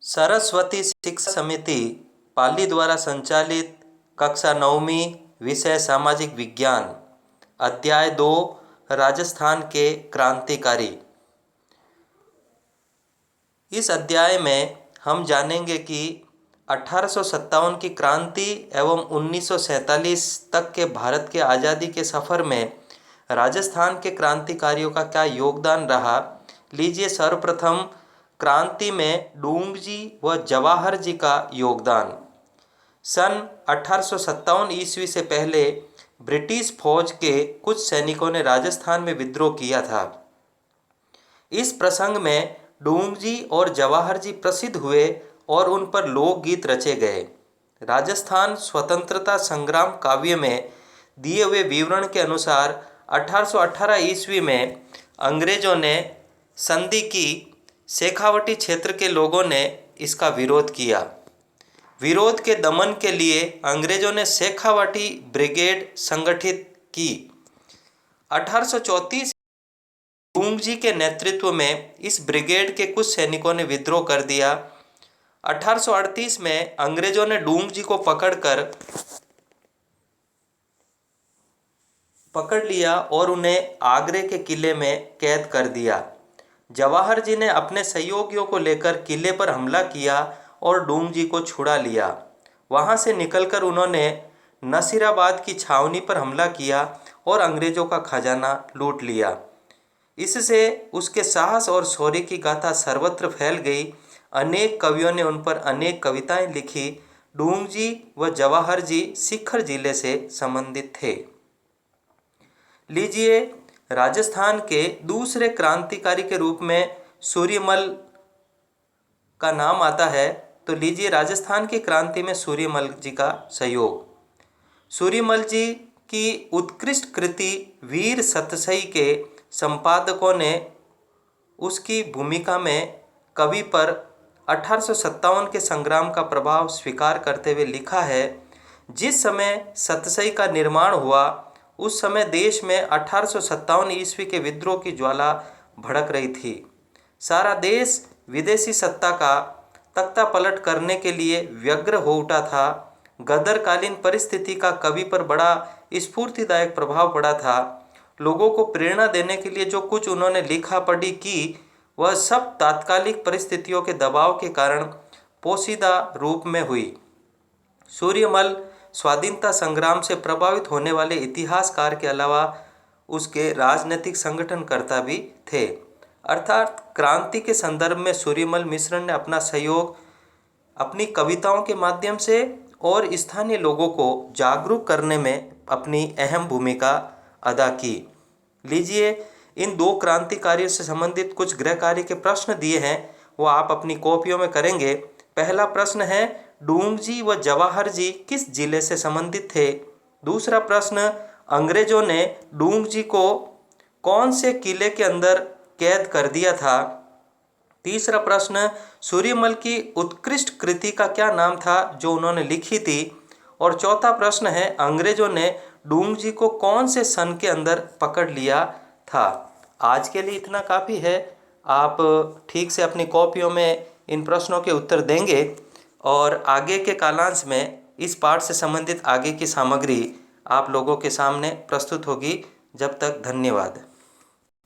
सरस्वती शिक्षा समिति पाली द्वारा संचालित कक्षा 9वीं विषय सामाजिक विज्ञान अध्याय 2 राजस्थान के क्रांतिकारी। इस अध्याय में हम जानेंगे कि 1857 की क्रांति एवं 1947 तक के भारत के आज़ादी के सफ़र में राजस्थान के क्रांतिकारियों का क्या योगदान रहा। लीजिए सर्वप्रथम क्रांति में डूंगजी व जवाहर जी का योगदान। सन 1857 ईस्वी से पहले ब्रिटिश फौज के कुछ सैनिकों ने राजस्थान में विद्रोह किया था। इस प्रसंग में डूंगजी और जवाहर जी प्रसिद्ध हुए और उन पर लोकगीत रचे गए। राजस्थान स्वतंत्रता संग्राम काव्य में दिए हुए विवरण के अनुसार 1818 ईस्वी में अंग्रेजों ने संधि की। शेखावटी क्षेत्र के लोगों ने इसका विरोध किया। विरोध के दमन के लिए अंग्रेजों ने शेखावटी ब्रिगेड संगठित की। 1834 डूंगजी के नेतृत्व में इस ब्रिगेड के कुछ सैनिकों ने विद्रोह कर दिया। 1838 में अंग्रेजों ने डूंगजी को पकड़ लिया और उन्हें आगरे के किले में कैद कर दिया। जवाहर जी ने अपने सहयोगियों को लेकर किले पर हमला किया और डूंगजी को छुड़ा लिया। वहां से निकलकर उन्होंने नसीराबाद की छावनी पर हमला किया और अंग्रेजों का खजाना लूट लिया। इससे उसके साहस और शौर्य की गाथा सर्वत्र फैल गई। अनेक कवियों ने उन पर अनेक कविताएं लिखी। डूंगजी व जवाहर जी सीकर जिले से संबंधित थे। लीजिए राजस्थान के दूसरे क्रांतिकारी के रूप में सूर्यमल का नाम आता है। तो लीजिए राजस्थान की क्रांति में सूर्यमल जी का सहयोग। सूर्यमल जी की उत्कृष्ट कृति वीर सतसई के संपादकों ने उसकी भूमिका में कवि पर 1857 के संग्राम का प्रभाव स्वीकार करते हुए लिखा है। जिस समय सतसई का निर्माण हुआ उस समय देश में 1857 ईस्वी के विद्रोह की ज्वाला भड़क रही थी। सारा देश विदेशी सत्ता का तख्ता पलट करने के लिए व्यग्र हो उठा था। गदरकालीन परिस्थिति का कवि पर बड़ा स्फूर्तिदायक प्रभाव पड़ा था। लोगों को प्रेरणा देने के लिए जो कुछ उन्होंने लिखा पढ़ी की वह सब तात्कालिक परिस्थितियों के दबाव के कारण पोशीदा रूप में हुई। सूर्यमल स्वाधीनता संग्राम से प्रभावित होने वाले इतिहासकार के अलावा उसके राजनीतिक संगठनकर्ता भी थे। अर्थात क्रांति के संदर्भ में सूर्यमल मिश्र ने अपना सहयोग अपनी कविताओं के माध्यम से और स्थानीय लोगों को जागरूक करने में अपनी अहम भूमिका अदा की। लीजिए इन दो क्रांतिकारियों से संबंधित कुछ गृह कार्य के प्रश्न दिए हैं, वो आप अपनी कॉपियों में करेंगे। पहला प्रश्न है डूंगजी व जवाहर जी किस जिले से संबंधित थे। दूसरा प्रश्न अंग्रेजों ने डूंगजी को कौन से किले के अंदर कैद कर दिया था। तीसरा प्रश्न सूर्यमल की उत्कृष्ट कृति का क्या नाम था जो उन्होंने लिखी थी। और चौथा प्रश्न है अंग्रेजों ने डूंगजी को कौन से सन के अंदर पकड़ लिया था। आज के लिए इतना काफ़ी है। आप ठीक से अपनी कॉपियों में इन प्रश्नों के उत्तर देंगे और आगे के कालांश में इस पाठ से संबंधित आगे की सामग्री आप लोगों के सामने प्रस्तुत होगी। जब तक धन्यवाद।